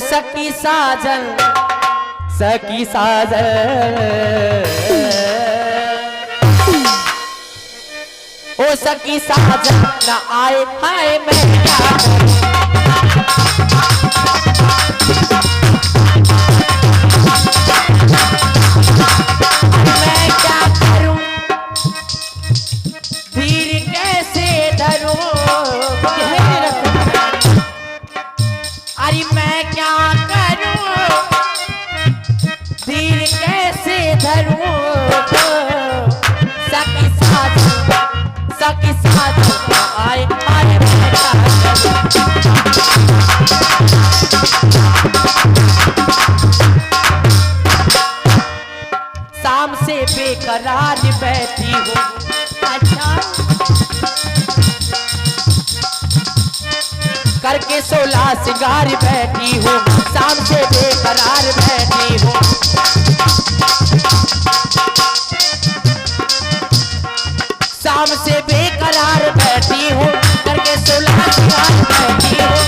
सखी साजन सखी साजन ओ सखी साजन न आए हाय मैं क्या मैं क्या करूं धीर कैसे धरूं अरे मैं क्या करूं धीर कैसे धरूं सखी साथ आए आए शाम से बेकरार बैठी हूँ अच्छा करके 16 सिंगार बैठी हूँ शाम से बेकरार बैठी हूँ शाम से बेकरार बैठी हूँ करके 16 सिंगार बैठी हूँ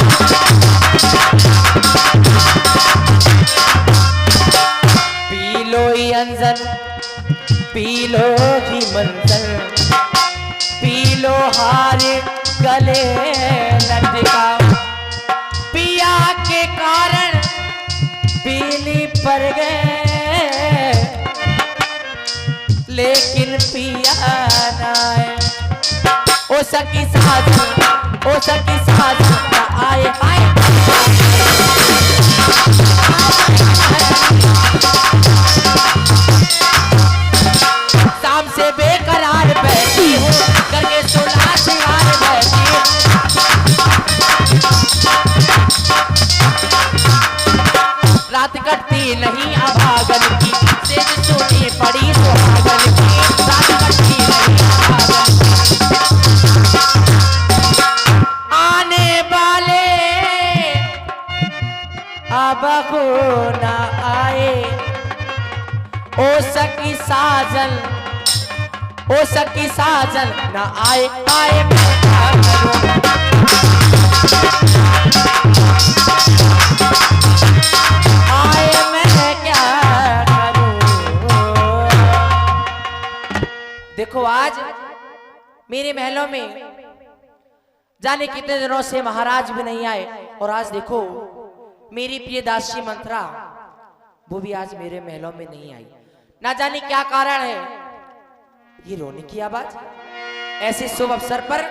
पी लो ये अंजन पी लो ही मंजर पी लो हार गले लटका पिया के कारण पीली पड़ गए लेकिन पिया ना ओ सखी साथ आए आए शाम से बेकरार बैठी हूँ करके 16 सिंगार बैठी रात कटती नहीं अभागन की सेज सोनी पड़ी सुहागन की रात कटती नहीं अभागन आने वाले अब को न आए ओ सखी साजन न आए आए मैं क्या करूं आए मैं क्या करूं देखो आज मेरे महलों में जाने कितने दिनों से महाराज भी नहीं आए और आज देखो मेरी प्रिय दासी मंत्रा वो भी आज मेरे महलों में नहीं आई ना जाने क्या कारण है ये रोने की आवाज ऐसे शुभ अवसर पर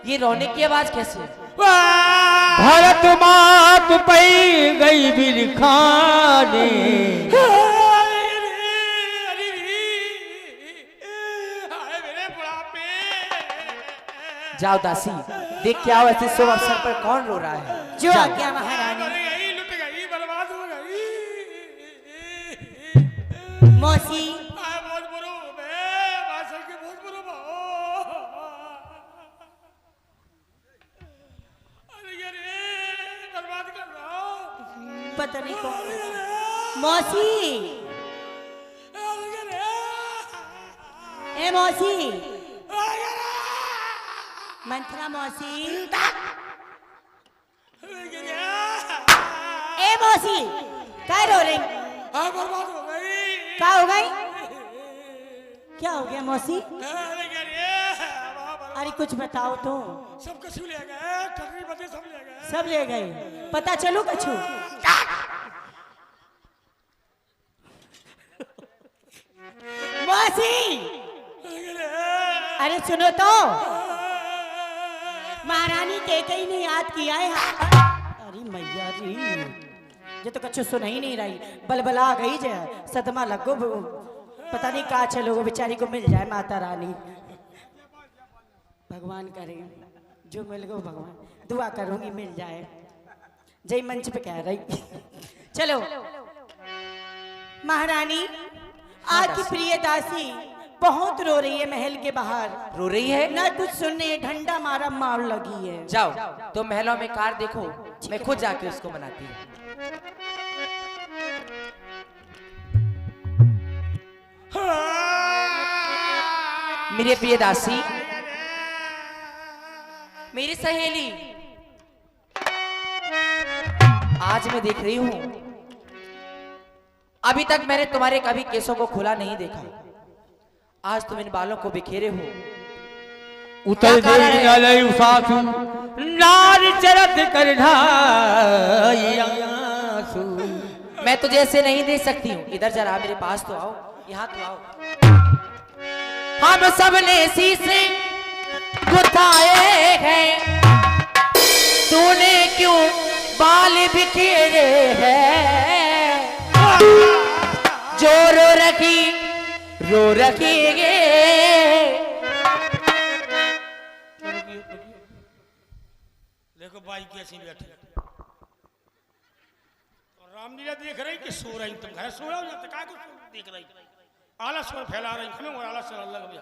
ये रोने की आवाज कैसे भारत मात पई गई बिरखाने जाओ दासी देख के आओ ऐसे शुभ अवसर पर कौन रो रहा है जो आज्ञा महारानी लुट गई बर्बाद हो गई मौसी बहुत बुरो बासर के बहुत बुरो अरे बर्बाद कर रहा हूं पता नहीं कौन मौसी ए मौसी मंत्रा मौसी ए मौसी क्या रो रही बर्बाद हो गई क्या हो गई क्या हो गया मौसी अरे कुछ बताओ तो सब कछु ले गए ठगरी बदे सब ले गए पता चलो कछु मौसी अरे सुनो तो महारानी के ने याद किया है अरे मैया री ये तो कछु सुन ही नहीं रही बलबला गई जे सदमा लगो पता नहीं कहा चलो वो बेचारी को मिल जाए माता रानी भगवान करे जो मिल गो भगवान दुआ करूंगी मिल जाए जय मंच पे कह रही चलो महारानी आज की प्रिय दासी बहुत रो रही है महल के बाहर रो रही है ना कुछ सुनने ठंडा मारा मार लगी है जाओ तो महलों में कार देखो मैं खुद जाके उसको मनाती हूँ मेरी प्रिय दासी मेरी सहेली आज मैं देख रही हूं अभी तक मैंने तुम्हारे कभी केसों को खुला नहीं देखा। आज तुम इन बालों को बिखेरे हो। उतर क्या कारण है? गई उसासु नार चरत कर ढाई आंसू। मैं तुझे ऐसे नहीं देख सकती हूँ। इधर जरा मेरे पास तो आओ, यहाँ तो आओ। हम सब ने शीशे गुथाए हैं, तूने क्यों बाल बिखेरे हैं? जो रो रखीगे। देखो बाई कैसी बैठी और रामलीला देख रही कि सो रही। तुम घर सो रहे हो या क्या कुछ देख रही? आलस में फैला रही हमें और आलस से अलग भी।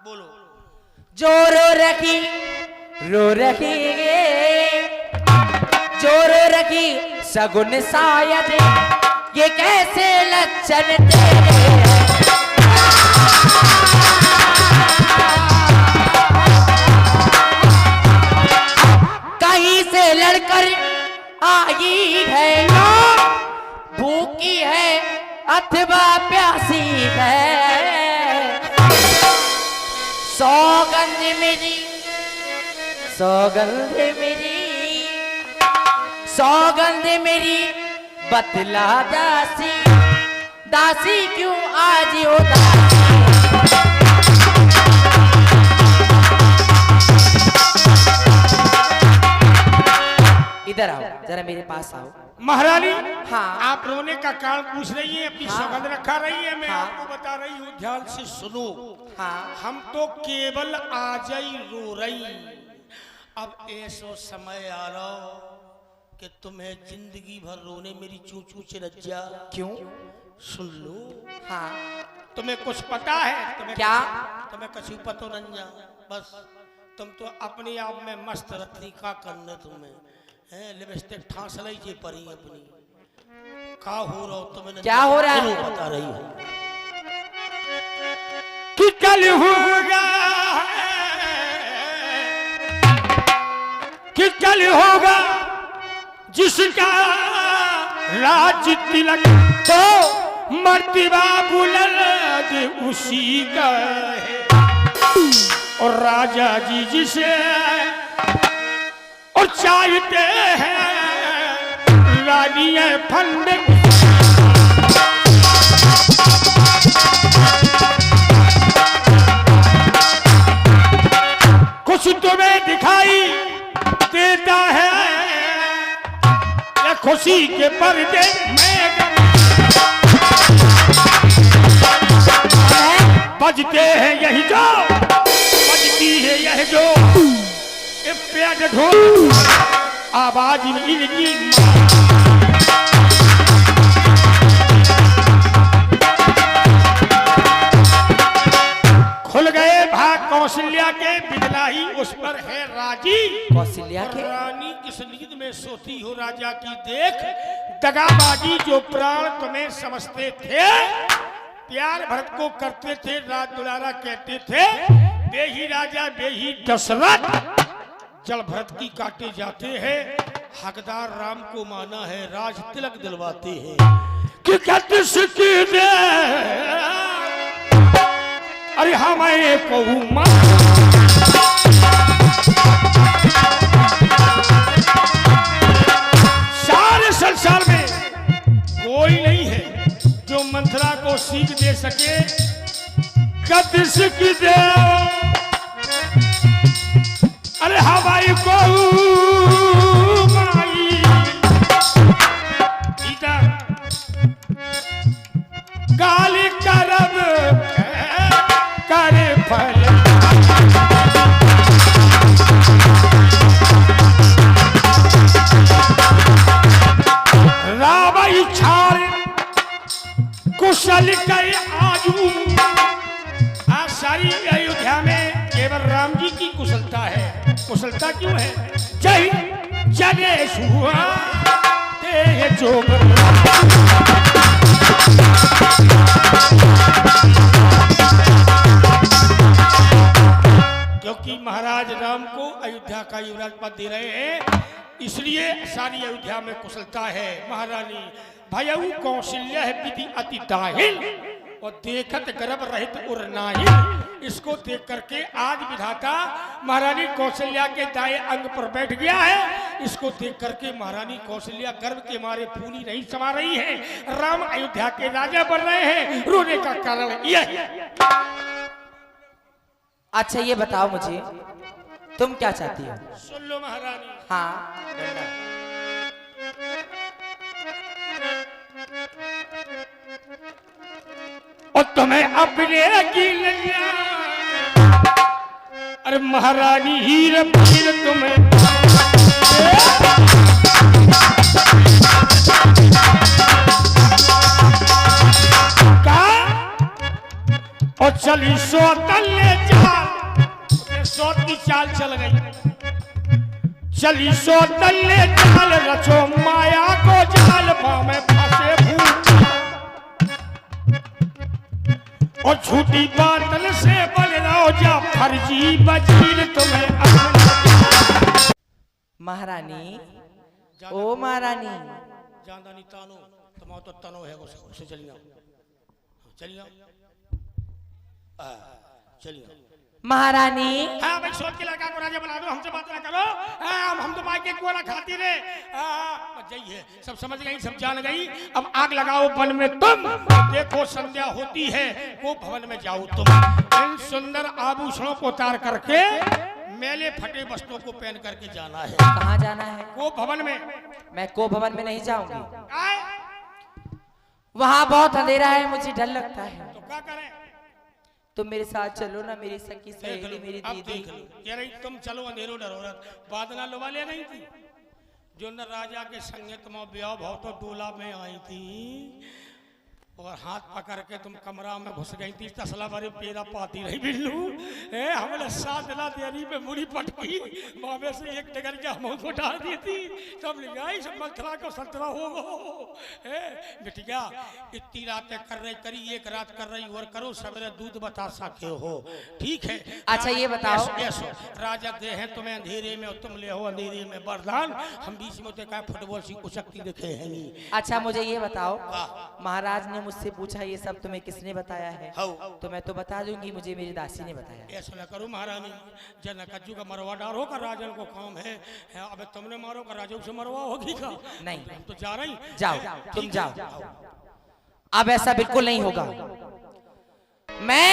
बोलो। जो रो रखीगे, जो रखी सगुन शायद ये कैसे लक्षण तेरे। कहीं से लड़कर आई है, भूखी है अथवा प्यासी है। सौगंध मेरी, सौगंध मेरी, सौगंध मेरी बतला दासी, दासी क्यों आज उदासी। इधर आओ, जरा मेरे पास आओ। महारानी, हाँ। आप रोने का कारण पूछ रही है, अपनी हाँ। सौगंध रखा रही है। मैं हाँ। आपको बता रही हूँ, ध्यान से सुनो। हाँ, हम तो केवल आज ही रो रही। अब ऐसो समय आ रहा कि तुम्हें जिंदगी भर रोने मेरी चू चू से रज्जा। क्यों? सुन लो। हाँ, तुम्हें कुछ पता है? तुम्हें क्या? तुम्हें कछु पतो नंजा। बस तुम तो अपने आप में मस्त रत्नी का करने तुम्हें है। लिपस्टिक ठांस ली जे परी अपनी का हो रहा हो तुम्हें। क्या हो रहा है? चलो बता रही है कि कल होगा कि कल होगा जिसका राज तिलक, तो मर्तिबा बुलंद उसी का है। और राजा जी जिसे और चाहते हैं रानियां फंड। कुछ तुम्हें दिखाई देता है या खुशी के पर्दे में बजते हैं यही जो बजती है यह जो पेड़ ढोल आवाज इनकी। खुल गए भाग कौशल्या के, बिदलाई उस पर है राजी। कौशल्या के? रानी किस नींद में सोती हो राजा की देख। दगाबाजी जो प्राण तुम्हें समझते थे, प्यार भरत को करते थे, राज दुलारा कहते थे। बेही राजा बेही दशरथ जल भरत की काटे जाते हैं। हकदार राम को माना है, राज तिलक दिलवाते हैं। कि कतिस की दे अरे हमें कहूँ सारे संसार में कोई नहीं है जो मंथरा को सीख दे सके। कतिस की दे अरे हवाई को माई इधर गाली करब करे फल। रावई छाड़ कुशल कई आजू। आज सारी अयोध्या में केवल राम जी की कुशलता है। कुशलता क्यों है? जय जनेश हुआ ते जो क्योंकि महाराज राम को अयोध्या का युवराज पद दे रहे हैं। इसलिए सारी अयोध्या में कुशलता है। महारानी भयऊ कौशल्य है विधि अति दाहिल और देखत गर्भ रहित उर नाहिल। इसको देख करके आज विधाता महारानी कौशल्या के दाएं अंग पर बैठ गया है। इसको देख करके महारानी कौशल्या गर्व के मारे फूली नहीं समा रही है। राम अयोध्या के राजा बन रहे हैं। रोने का कारण यह है। अच्छा ये बताओ मुझे, तुम क्या चाहती हो? सुन लो महारानी। हाँ और तुम्हें अपने की लैया, अरे महारानी हीर पीर तुम्हें का और चली सोतल ले चाल, सोत की चाल चल गई। चली सोतल ले चाल रचो माया को जाल में फंसे भूत और झूठी बातल से बन रहो जा फर्जी वजीर तुम्हें। महारानी, ओ महारानी, ज्यादा नहीं तानो, तुम्हारा तो तनो है उसे चलिए चलिए चलिए। महारानी, हाँ भाई, सोच के लड़का को राजा बना दो, हमसे बात ना करो। हम तो मायके को ना खाती रे। जाइए, सब समझ गई, सब जान गई। अब आग लगाओ वन में तुम, देखो संध्या होती है, वो भवन में जाओ तुम। इन सुंदर आभूषणों को उतार करके मेले फटे वस्त्रों को पहन करके जाना है। कहाँ जाना है? वो भवन में। मैं को भवन में नहीं जाऊंगी, आए? वहाँ बहुत अंधेरा है, मुझे डर लगता है। तो क्या करें? तुम मेरे साथ चलो ना, मेरी सखी देख सहेली, लो, मेरी अब दीदी। देख लो। कह रही तुम चलो अंधेरो डरोरत, बादना लुवा ले नहीं थी जो न राजा के संगे तुम ब्याह भाव तो डोला में आई थी और हाथ पकड़ के तुम कमरा में घुस गई थी। तसला भरे पेरा पाती रही बिल्लू हमने साथ दिला देरी में मुड़ी पटकी बाबे से एक डगर के हम को डाल दी थी। तब लिगाई सब मथुरा को संतरा हो बिटिया इतनी रातें कर रही करी, एक रात कर रही और करो सवेरे दूध बता सके हो। ठीक है। अच्छा ये बताओ, ऐसो राजा दे हैं तुम्हें अंधेरे में और तुम ले हो अंधेरे में वरदान। हम बीच में होते का फुटबॉल सी कुशक्ति दिखे है नहीं। अच्छा मुझे ये बताओ, महाराज ने मुझसे पूछा ये सब तुम्हें किसने बताया है? तो मैं तो बता दूंगी, मुझे मेरी दासी ने बताया। ऐसा न करो महारानी, जन कज्जू का मरवा डारो का राजन को काम है। अब तुमने मारो का राजू से मरवा होगी का? नहीं, हम तो जा रही। जाओ तुम जाओ। अब ऐसा बिल्कुल नहीं होगा। मैं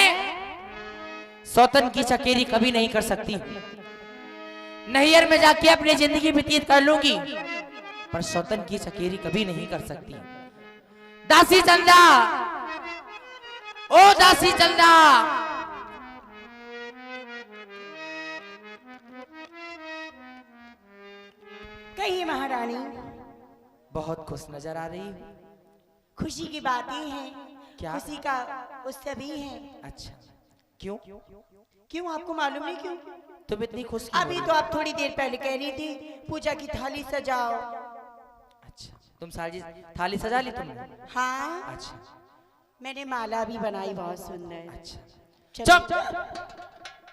सौतन की चकेरी कभी नहीं कर सकती। नैहर में जाके अपनी जिंदगी व्यतीत कर लूंगी, पर सौतन की चकेरी कभी नहीं कर सकती। दासी चंदा, ओ दासी चंदा, कहिए महारानी। बहुत खुश नजर आ रही हूँ। खुशी की बात ही है, क्या? खुशी का उत्सव भी है। अच्छा, क्यों? क्यों आपको मालूम नहीं क्यों? तुम इतनी खुश क्यों अभी हो रही तो हो? आप थोड़ी देर पहले कह रही थी पूजा की थाली सजाओ। अच्छा, तुम सारी थाली सजा ली तुमने? हाँ, अच्छा मैंने माला भी बनाई बहुत सुंदर। अच्छा, चलो। चुप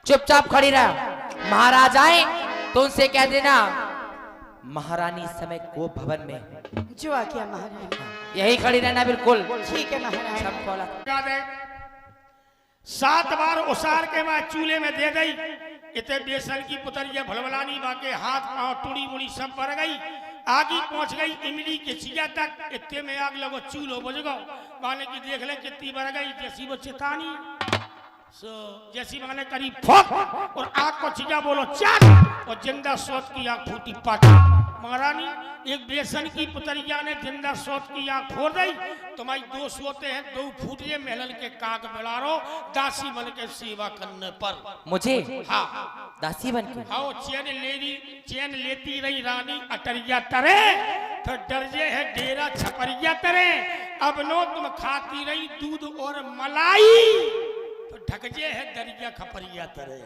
चुपचाप खड़ी रह। महाराज आए तो उनसे कह देना महारानी इस समय को भवन में है। जो आ गया महारानी। यही खड़ी रहना बिल्कुल। ठीक है महारानी। सब खोला। 7 बार उसार के बाद चूल्हे में दे गई। इतने बेसन की पुतरिया भलवलानी बाके हाथ पांव टुड़ी मुड़ी सब भर गई। आगे पहुंच गई इमली के चिया तक। इतने में आग लगो चूल्हो बुझ गो। माने की देख ले कितनी भर गई, जैसी वो चितानी जैसी माने करी फक और आग को चिया बोलो चाक और जिंदा सोच की आग फूटी पट। महारानी एक बेसन की पुतरिया ने जिंदा सोच की आग फोड़ दी। तुम्हारी 2 सोते हैं, 2 फूटिए महल के काग बिलारो दासी बन के सेवा करने पर। मुझे? हाँ दासी बन के? हाँ, चैन लेती रही रानी अटरिया तरे तो डरजे है डेरा छपरिया तरे। अब नो तुम खाती रही दूध और मलाई तो ढकजे है दरिया खपरिया तरे।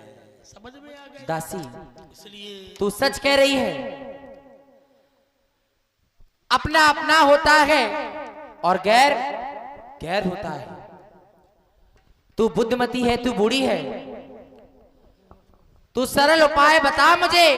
समझ में आ गई दासी? इसलिए तू सच कह रही है। अपना अपना होता है और गैर गैर होता है। तू बुद्धिमती है, तू बूढ़ी है। तू सरल उपाय बता मुझे।